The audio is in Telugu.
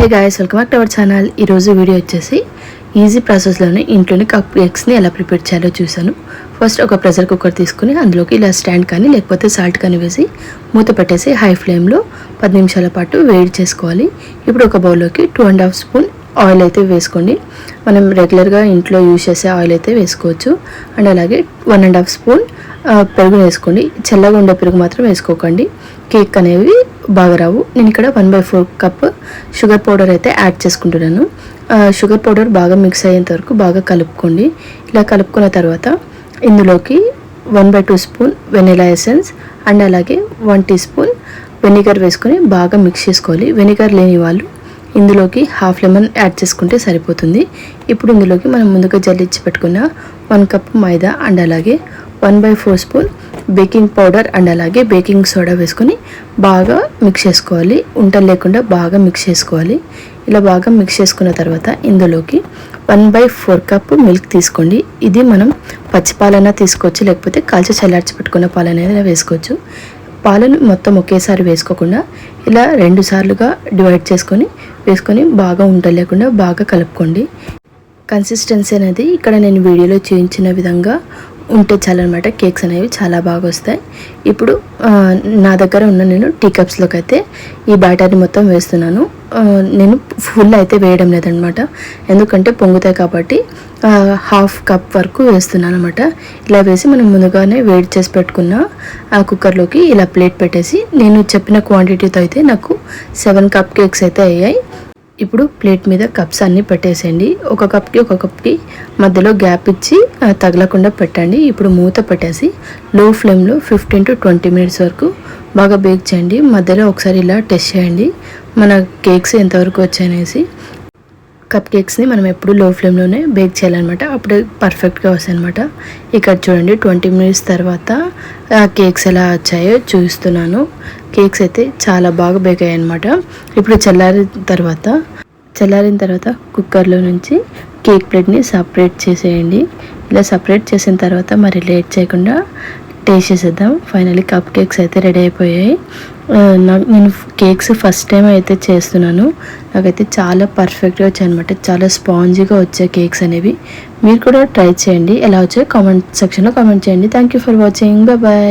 Hey guys, welcome back to our channel. ఈరోజు వీడియో వచ్చేసి ఈజీ ప్రాసెస్లోనే ఇంట్లోనే కప్ కేక్స్ని ఎలా ప్రిపేర్ చేయాలో చూసాను. ఫస్ట్ ఒక ప్రెషర్ కుక్కర్ తీసుకుని అందులోకి ఇలా స్టాండ్ కానీ లేకపోతే సాల్ట్ కానీ వేసి మూత పెట్టేసి హై ఫ్లేమ్లో 10 నిమిషాల పాటు వేడి చేసుకోవాలి. ఇప్పుడు ఒక బౌల్లోకి 2.5 స్పూన్ ఆయిల్ అయితే వేసుకోండి. మనం రెగ్యులర్గా ఇంట్లో యూజ్ చేసే ఆయిల్ అయితే వేసుకోవచ్చు. అండ్ అలాగే 1.5 స్పూన్ పెరుగు వేసుకోండి. చల్లగా ఉండే పెరుగు మాత్రం వేసుకోకండి, కేక్ అనేవి బాగా రావు. నేను ఇక్కడ 1/4 కప్ షుగర్ పౌడర్ అయితే యాడ్ చేసుకుంటున్నాను. షుగర్ పౌడర్ బాగా మిక్స్ అయ్యేంత వరకు బాగా కలుపుకోండి. ఇలా కలుపుకున్న తర్వాత ఇందులోకి 1/2 స్పూన్ వెనిలా ఎసెన్స్ అండ్ అలాగే 1 టీ స్పూన్ వెనిగర్ వేసుకొని బాగా మిక్స్ చేసుకోవాలి. వెనిగర్ లేని వాళ్ళు ఇందులోకి హాఫ్ లెమన్ యాడ్ చేసుకుంటే సరిపోతుంది. ఇప్పుడు ఇందులోకి మనం ముందుగా జల్లించి పెట్టుకున్న 1 కప్ మైదా అండ్ అలాగే 1/4 స్పూన్ బేకింగ్ పౌడర్ అండ్ అలాగే బేకింగ్ సోడా వేసుకొని బాగా మిక్స్ చేసుకోవాలి. ఉంటలు లేకుండా బాగా మిక్స్ చేసుకోవాలి. ఇలా బాగా మిక్స్ చేసుకున్న తర్వాత ఇందులోకి 1/4 కప్ మిల్క్ తీసుకోండి. ఇది మనం పచ్చి పాలైనా తీసుకోవచ్చు, లేకపోతే కాల్చి చల్లార్చి పెట్టుకున్న పాలనైనా వేసుకోవచ్చు. పాలను మొత్తం ఒకేసారి వేసుకోకుండా ఇలా 2 సార్లుగా డివైడ్ వేసుకొని బాగా ఉంటలు లేకుండా బాగా కలుపుకోండి. కన్సిస్టెన్సీ అనేది ఇక్కడ నేను వీడియోలో చూపించిన విధంగా ఉంటే చాలన్నమాట. కేక్స్ అనేవి చాలా బాగా వస్తాయి. ఇప్పుడు నా దగ్గర ఉన్న నేను టీ కప్స్లోకి అయితే ఈ బ్యాటర్ని మొత్తం వేస్తున్నాను. నేను ఫుల్ అయితే వేయడం లేదనమాట, ఎందుకంటే పొంగుతాయి కాబట్టి హాఫ్ కప్ వరకు వేస్తున్నాను అనమాట. ఇలా వేసి మనం ముందుగానే వేడి చేసి పెట్టుకున్న ఆ కుక్కర్లోకి ఇలా ప్లేట్ పెట్టేసి నేను చెప్పిన క్వాంటిటీతో అయితే నాకు 7 కప్ కేక్స్ అయితే అయ్యాయి. ఇప్పుడు ప్లేట్ మీద కప్స్ అన్నీ పెట్టేసేయండి. ఒక కప్కి మధ్యలో గ్యాప్ ఇచ్చి తగలకుండా పెట్టండి. ఇప్పుడు మూత పెట్టేసి లో ఫ్లేమ్లో 15 to 20 మినిట్స్ వరకు బాగా బేక్ చేయండి. మధ్యలో ఒకసారి ఇలా టెస్ట్ చేయండి మన కేక్స్ ఎంతవరకు వచ్చాయనేసి. కప్ కేక్స్ని మనం ఎప్పుడు లో ఫ్లేమ్లోనే బేక్ చేయాలన్నమాట, అప్పుడు పర్ఫెక్ట్గా వస్తాయి అనమాట. ఇక్కడ చూడండి 20 మినిట్స్ తర్వాత కేక్స్ ఎలా వచ్చాయో చూస్తున్నాను. కేక్స్ అయితే చాలా బాగా బేక్ అయ్యాయి అనమాట. ఇప్పుడు చల్లారిన తర్వాత కుక్కర్లో నుంచి కేక్ ప్లేట్ని సపరేట్ చేసేయండి. ఇలా సపరేట్ చేసిన తర్వాత మరి లేట్ చేయకుండా టేస్ట్ చేసేద్దాం. ఫైనల్లీ కప్ కేక్స్ అయితే రెడీ అయిపోయాయి. నేను కేక్స్ ఫస్ట్ టైం అయితే చేస్తున్నాను. నాకైతే చాలా పర్ఫెక్ట్గా వచ్చాయి అనమాట. చాలా స్పాంజీగా వచ్చాయి కేక్స్ అనేవి. మీరు కూడా ట్రై చేయండి. ఎలా వచ్చాయో కామెంట్ సెక్షన్లో కామెంట్ చేయండి. Thank you for watching. Bye.